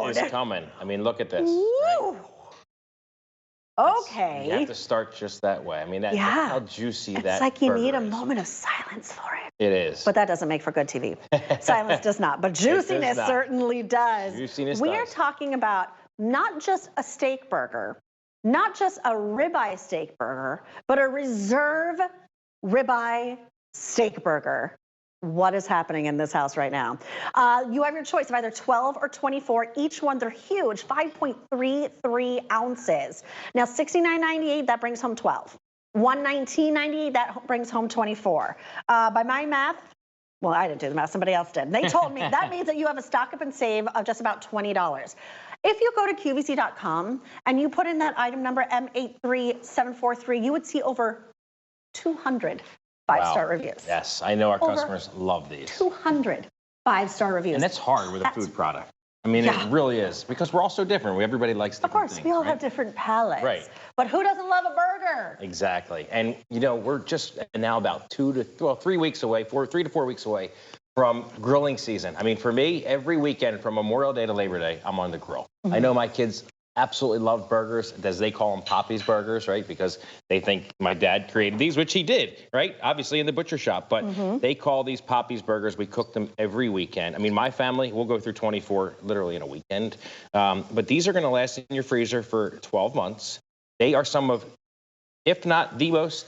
is coming. I mean, look at this. Right? Okay. You have to start just that way. I mean, that's how juicy that It's like you need a is. moment of silence for it. It is. But that doesn't make for good TV. Silence does not, but juiciness certainly does. Juiciness We are talking about not just a steak burger, not just a ribeye steak burger, but a reserve ribeye steak burger. What is happening in this house right now? You have your choice of either 12 or 24. Each one, they're huge, 5.33 ounces. Now, $69.98, that brings home 12. $119.98, that brings home 24. By my math, well, I didn't do the math, somebody else did. They told me that means that you have a stock up and save of just about $20. If you go to QVC.com and you put in that item number M83743, you would see over 200 five-star reviews. Yes, I know our customers love these. 200 five-star reviews. And that's hard with a food product. I mean, it really is, because we're all so different. Everybody likes different things. Of course, we all have different palates. Right. But who doesn't love a burger? Exactly. And, you know, we're just now about 3 weeks away, 3 to 4 weeks away from grilling season. I mean, for me, every weekend from Memorial Day to Labor Day, I'm on the grill. I know my kids absolutely love burgers, as they call them Poppy's burgers, right? Because they think my dad created these, which he did, right? Obviously in the butcher shop, but they call these Poppy's burgers. We cook them every weekend. I mean, my family, we'll go through 24 literally in a weekend. But these are gonna last in your freezer for 12 months. They are some of, if not the most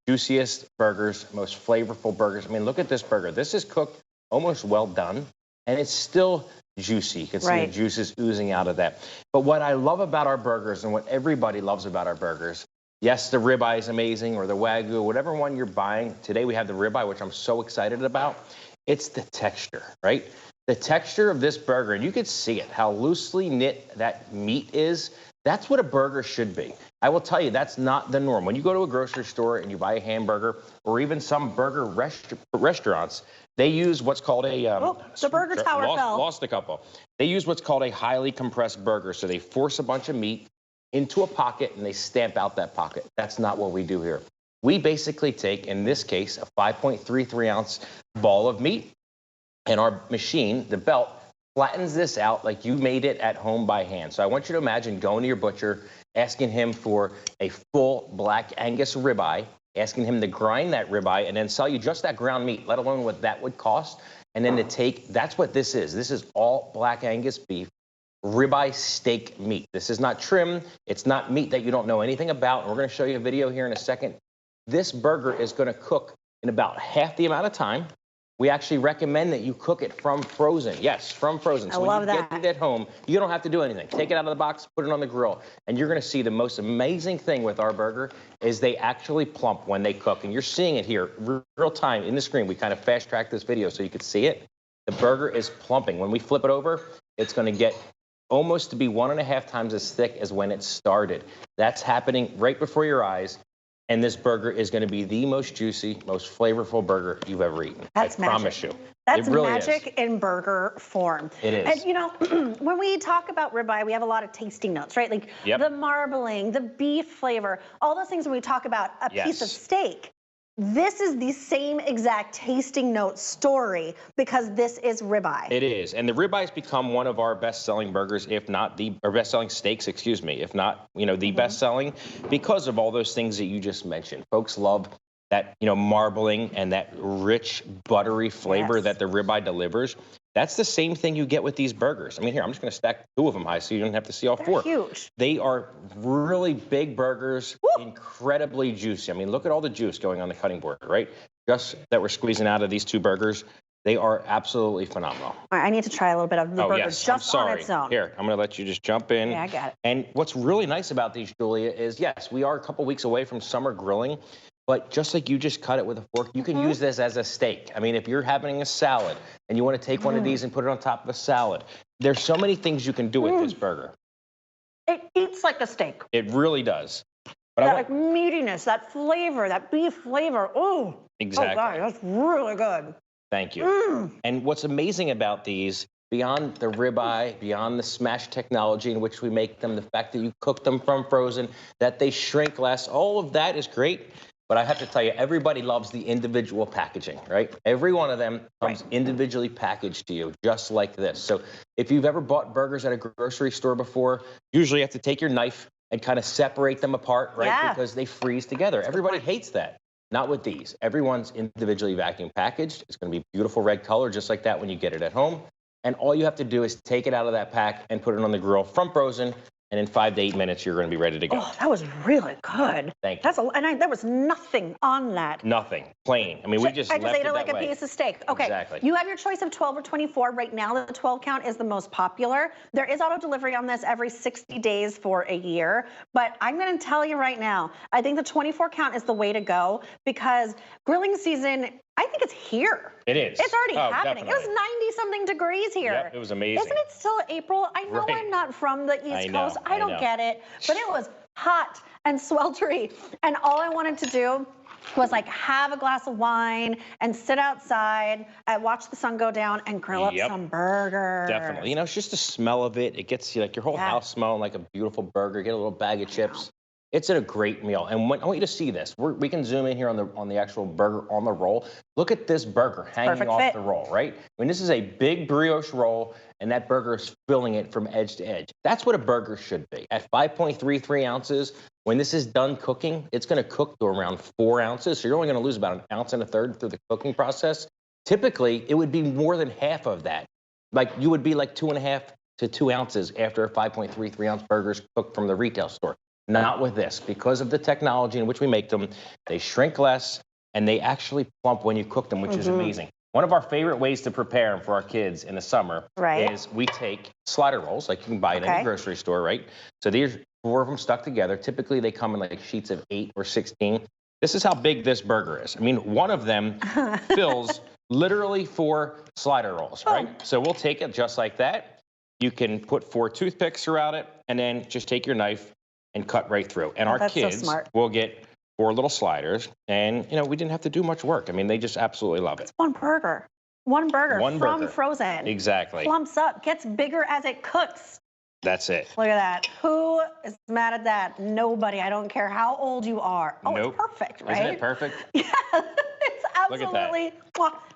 juiciest burgers, most flavorful burgers. I mean, look at this burger. This is cooked almost well done, and it's still juicy. You can see the juices oozing out of that. But what I love about our burgers, and what everybody loves about our burgers, yes, the ribeye is amazing, or the Wagyu, whatever one you're buying. Today we have the ribeye, which I'm so excited about. It's the texture, right? The texture of this burger, and you can see it, how loosely knit that meat is. That's what a burger should be. I will tell you, that's not the norm. When you go to a grocery store and you buy a hamburger, or even some burger restaurants, they use what's called a... the burger tower fell. Lost a couple. They use what's called a highly compressed burger. So they force a bunch of meat into a pocket and they stamp out that pocket. That's not what we do here. We basically take, in this case, a 5.33 ounce ball of meat, and our machine, the belt, flattens this out like you made it at home by hand. So I want you to imagine going to your butcher, asking him for a full black Angus ribeye, asking him to grind that ribeye and then sell you just that ground meat, let alone what that would cost. And then to take, that's what this is. This is all black Angus beef, ribeye steak meat. This is not trim. It's not meat that you don't know anything about. And we're going to show you a video here in a second. This burger is going to cook in about half the amount of time. We actually recommend that you cook it from frozen. Yes, from frozen. So when you get it at home, you don't have to do anything. Take it out of the box, put it on the grill, and you're gonna see the most amazing thing with our burger is they actually plump when they cook. And you're seeing it here, real time in the screen. We kind of fast tracked this video so you could see it. The burger is plumping. When we flip it over, it's gonna get almost to be 1.5 times as thick as when it started. That's happening right before your eyes. And this burger is going to be the most juicy, most flavorful burger you've ever eaten. That's magic. I promise you. That's magic in burger form. It is. And you know, when we talk about ribeye, we have a lot of tasting notes, right? Like the marbling, the beef flavor, all those things when we talk about a piece of steak. This is the same exact tasting note story because this is ribeye. It is. And the ribeye has become one of our best-selling burgers, if not the, or best-selling steaks, excuse me, if not, you know, the best-selling, because of all those things that you just mentioned. Folks love that, you know, marbling and that rich, buttery flavor that the ribeye delivers. That's the same thing you get with these burgers. I mean, here, I'm just going to stack 2 of them high so you don't have to see all 4. Huge. They are really big burgers, incredibly juicy. I mean, look at all the juice going on the cutting board, right? Just that we're squeezing out of these 2 burgers. They are absolutely phenomenal. All right, I need to try a little bit of the burger just on its own. Here, I'm going to let you just jump in. Yeah, I got it. And what's really nice about these, Julia, is yes, we are a couple weeks away from summer grilling. But just like you just cut it with a fork, you can use this as a steak. I mean, if you're having a salad and you want to take one of these and put it on top of a salad, there's so many things you can do with this burger. It eats like a steak. It really does. But that like meatiness, that flavor, that beef flavor. Ooh. Exactly. Oh, God, that's really good. Thank you. And what's amazing about these, beyond the ribeye, beyond the smash technology in which we make them, the fact that you cook them from frozen, that they shrink less, all of that is great. But I have to tell you, everybody loves the individual packaging, right? Every one of them comes individually packaged to you, just like this. So if you've ever bought burgers at a grocery store before, usually you have to take your knife and kind of separate them apart, right? Yeah. Because they freeze together. Everybody hates that. Not with these. Everyone's individually vacuum packaged. It's going to be beautiful red color, just like that when you get it at home. And all you have to do is take it out of that pack and put it on the grill from frozen. And in 5 to 8 minutes, you're going to be ready to go. Oh, that was really good. Thank you. There was nothing on that. Nothing. Plain. I mean, we just I just ate it like that a way. piece of steak. Okay. Exactly. You have your choice of 12 or 24. Right now, the 12 count is the most popular. There is auto delivery on this every 60 days for a year. But I'm going to tell you right now, I think the 24 count is the way to go because grilling season, I think it's here. It is. It's already happening. Definitely. It was 90-something degrees here. Yep, it was amazing. Isn't it still April? I know I'm not from the East Coast. I don't get it. But it was hot and sweltery. And all I wanted to do was like have a glass of wine and sit outside and watch the sun go down and grill up some burgers. Definitely. You know, it's just the smell of it. It gets you like your whole house smelling like a beautiful burger. Get a little bag of chips. It's a great meal. And I want you to see this. We can zoom in here on the actual burger on the roll. Look at this burger hanging off the roll, right? I mean, this is a big brioche roll, and that burger is filling it from edge to edge. That's what a burger should be. At 5.33 ounces, when this is done cooking, it's going to cook to around 4 ounces. So you're only going to lose about 1.33 ounces through the cooking process. Typically, it would be more than half of that. Like you would be like 2.5 to 2 ounces after a 5.33 ounce burger is cooked from the retail store. Not with this. Because of the technology in which we make them, they shrink less and they actually plump when you cook them, which is amazing. One of our favorite ways to prepare them for our kids in the summer is we take slider rolls, like you can buy it in the grocery store, right? So these 4 of them stuck together. Typically, they come in like sheets of 8 or 16. This is how big this burger is. I mean, one of them fills literally 4 slider rolls, right? So we'll take it just like that. You can put 4 toothpicks throughout it, and then just take your knife and cut right through. And our kids will get 4 little sliders. And, you know, we didn't have to do much work. I mean, they just absolutely love it. It's one burger. One burger from frozen. Exactly. Plumps up, gets bigger as it cooks. That's it. Look at that. Who is mad at that? Nobody. I don't care how old you are. Oh, it's perfect, right? Isn't it perfect? Yeah, it's absolutely,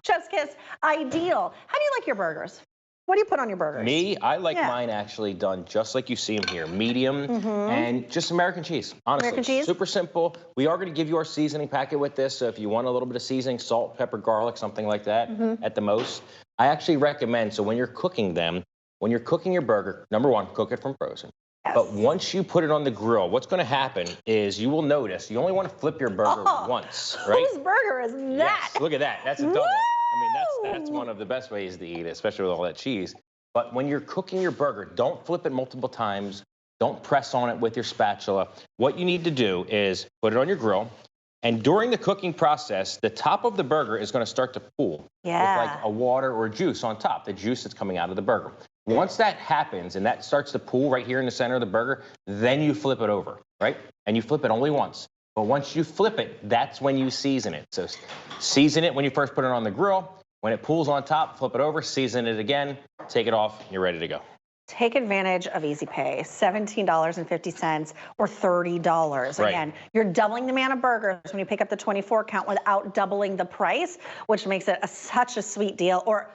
chef's kiss, ideal. How do you like your burgers? What do you put on your burgers? Me, I like mine actually done just like you see them here, medium and just American cheese, honestly. American cheese? Super simple. We are going to give you our seasoning packet with this, so if you want a little bit of seasoning, salt, pepper, garlic, something like that at the most. I actually recommend, so when you're cooking them, when you're cooking your burger, number 1, cook it from frozen. Yes. But once you put it on the grill, what's going to happen is you will notice you only want to flip your burger once, right? Whose burger is that? Yes, look at that. That's a double. I mean, that's one of the best ways to eat it, especially with all that cheese. But when you're cooking your burger, don't flip it multiple times. Don't press on it with your spatula. What you need to do is put it on your grill. And during the cooking process, the top of the burger is going to start to pool with like a water or juice on top, the juice that's coming out of the burger. Once that happens and that starts to pool right here in the center of the burger, then you flip it over, right? And you flip it only once. But once you flip it, that's when you season it. So season it when you first put it on the grill. When it pools on top, flip it over, season it again, take it off, and you're ready to go. Take advantage of Easy Pay, $17.50 or $30. Again, you're doubling the amount of burgers when you pick up the 24 count without doubling the price, which makes it such a sweet deal or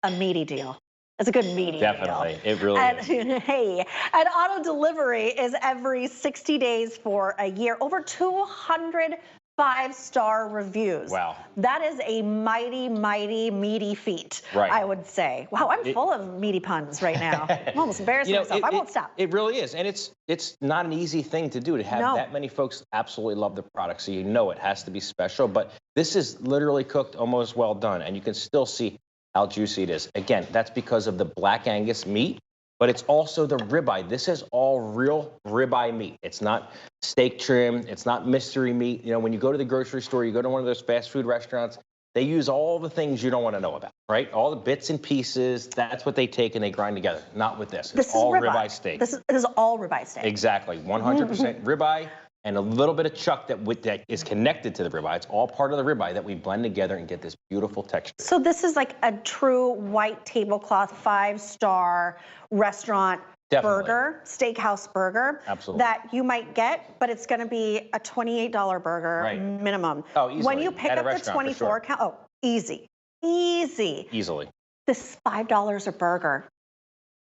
a meaty deal. It's a good meaty Definitely. It really is. Hey, and auto delivery is every 60 days for a year. Over 200 5-star reviews. Wow. That is a mighty, mighty, meaty feat, right. I would say. Wow, I'm full of meaty puns right now. I'm almost embarrassing myself. I won't stop. It really is. And it's not an easy thing to do, to have that many folks absolutely love the product. So you know it has to be special. But this is literally cooked almost well done. And you can still see how juicy it is. Again, that's because of the Black Angus meat. But it's also the ribeye. This is all real ribeye meat. It's not steak trim. It's not mystery meat. You know, when you go to the grocery store, you go to one of those fast food restaurants, they use all the things you don't want to know about, right? All the bits and pieces, that's what they take and they grind together. Not with this. It's all ribeye steak. This is all ribeye steak. Exactly. 100% ribeye and a little bit of chuck that is connected to the ribeye. It's all part of the ribeye that we blend together and get this beautiful texture. So this is like a true white tablecloth 5-star restaurant Definitely. burger, steakhouse burger Absolutely. that you might get, but it's going to be a $28 burger Right. minimum. Oh, easily. When you pick At a up the restaurant, for 24 sure. count, oh, easy. Easily. This is $5 a burger.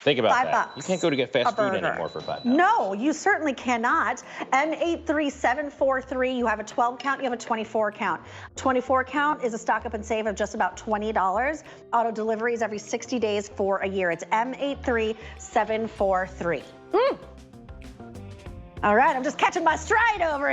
Think about $5 that. You can't go to get fast a food burger. anymore for $5. No, you certainly cannot. M83743, you have a 12 count, you have a 24 count. 24 count is a stock up and save of just about $20. Auto deliveries every 60 days for a year. It's M83743. All right, I'm just catching my stride over